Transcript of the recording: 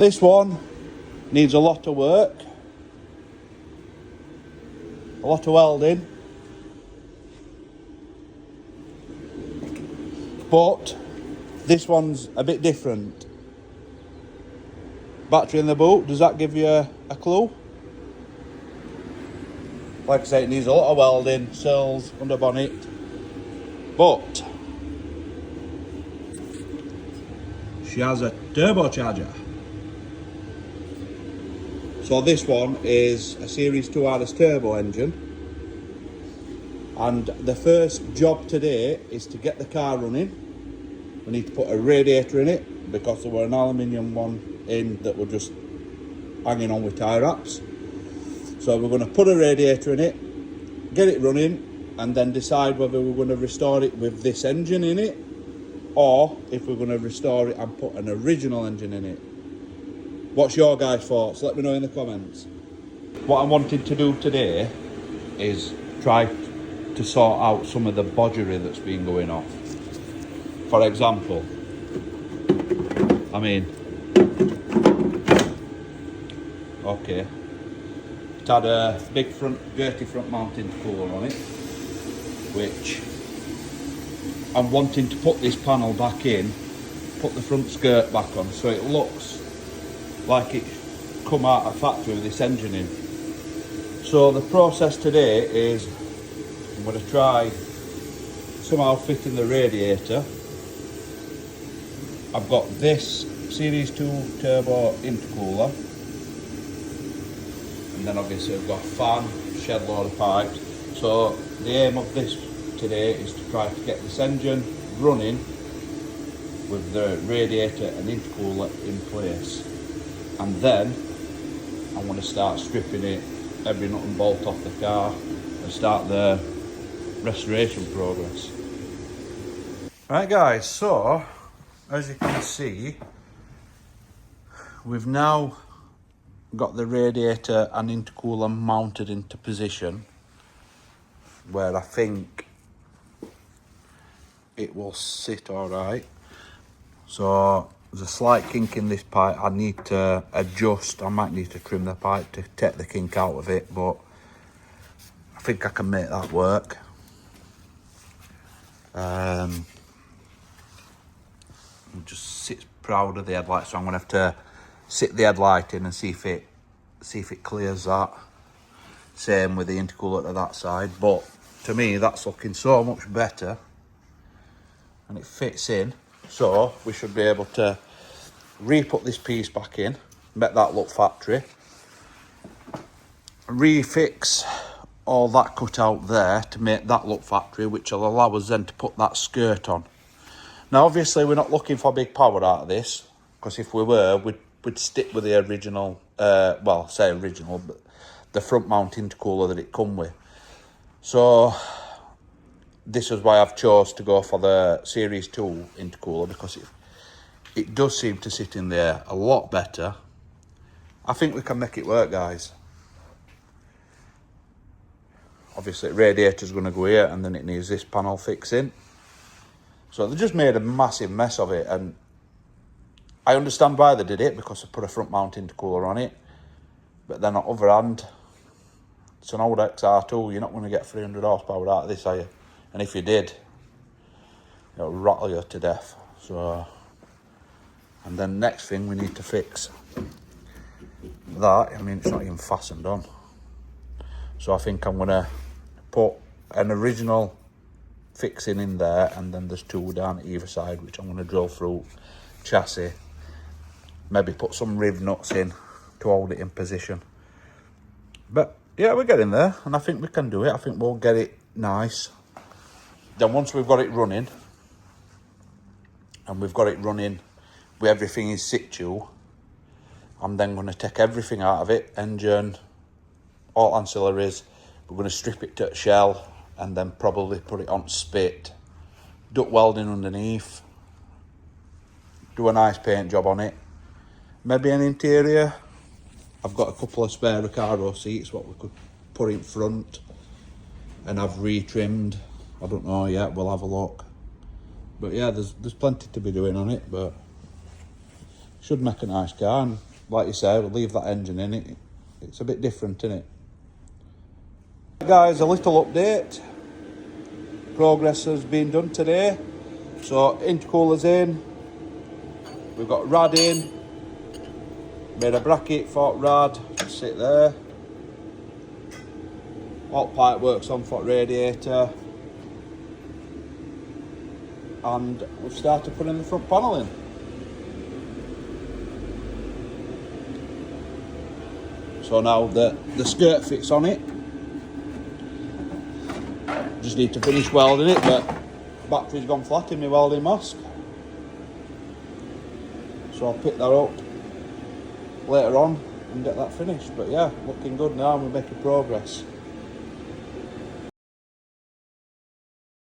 This one needs a lot of work, a lot of welding, but this one's a bit different. Battery in the boot, does that give you a clue? Like I say, it needs a lot of welding, sills, under bonnet, but she has a turbocharger. So this one is a Series 2 RS turbo engine, and the first job today is to get the car running. We need to put a radiator in it because there were an aluminium one in that were just hanging on with tie wraps. So we're going to put a radiator in it, get it running, and then decide whether we're going to restore it with this engine in it, or if we're going to restore it and put an original engine in it. What's your guys' thoughts? Let me know in the comments. What I'm wanting to do today is try to sort out some of the bodgery that's been going off. For example, okay, it had a big dirty front mounting cooler on it, which I'm wanting to put this panel back in, put the front skirt back on so it looks like it come out of factory with this engine in. So the process today is I'm going to try somehow fitting the radiator. I've got this Series 2 turbo intercooler, and then obviously I've got a fan, shed load of pipes. So the aim of this today is to try to get this engine running with the radiator and intercooler in place. And then I want to start stripping it, every nut and bolt off the car, and start the restoration progress. Right guys, so as you can see, we've now got the radiator and intercooler mounted into position where I think it will sit alright. So there's a slight kink in this pipe. I need to adjust. I might need to trim the pipe to take the kink out of it, but I think I can make that work. It just sits proud of the headlight, so I'm gonna have to sit the headlight in and see if it clears that. Same with the intercooler to that side, but to me that's looking so much better and it fits in. So we should be able to re-put this piece back in, make that look factory, refix all that cut out there to make that look factory, which will allow us then to put that skirt on. Now obviously we're not looking for big power out of this, because if we were, we'd stick with the original, well, say original, but the front mount intercooler that it come with. So this is why I've chose to go for the Series 2 intercooler, because it does seem to sit in there a lot better. I think we can make it work, guys. Obviously the radiator's going to go here, and then it needs this panel fixing. So they just made a massive mess of it, and I understand why they did it, because they put a front mount intercooler on it. But then on the other hand, it's an old XR2, you're not going to get 300 horsepower out of this, are you? And if you did, it'll rattle you to death. So, and then next thing we need to fix that. I mean, it's not even fastened on. So I think I'm gonna put an original fixing in there, and then there's two down either side, which I'm gonna drill through chassis. Maybe put some riv nuts in to hold it in position. But yeah, we're getting there, and I think we can do it. I think we'll get it nice. Then once we've got it running, and we've got it running with everything in situ, I'm then going to take everything out of it, engine, all ancillaries. We're going to strip it to a shell, and then probably put it on spit, duct welding underneath, do a nice paint job on it, maybe an interior. I've got a couple of spare Recaro seats what we could put in front, and I've retrimmed. I don't know yet, we'll have a look. But yeah, there's plenty to be doing on it, but should make a nice car. And like you say, we'll leave that engine in it. It's a bit different, isn't it? Guys, a little update. Progress has been done today. So intercooler's in. We've got rad in. Made a bracket for rad. Just sit there. Hot pipe works on for radiator. And we've started putting the front panel in. So now the skirt fits on it. Just need to finish welding it, but battery's gone flat in my welding mask. So I'll pick that up later on and get that finished. But yeah, looking good now, we're making progress.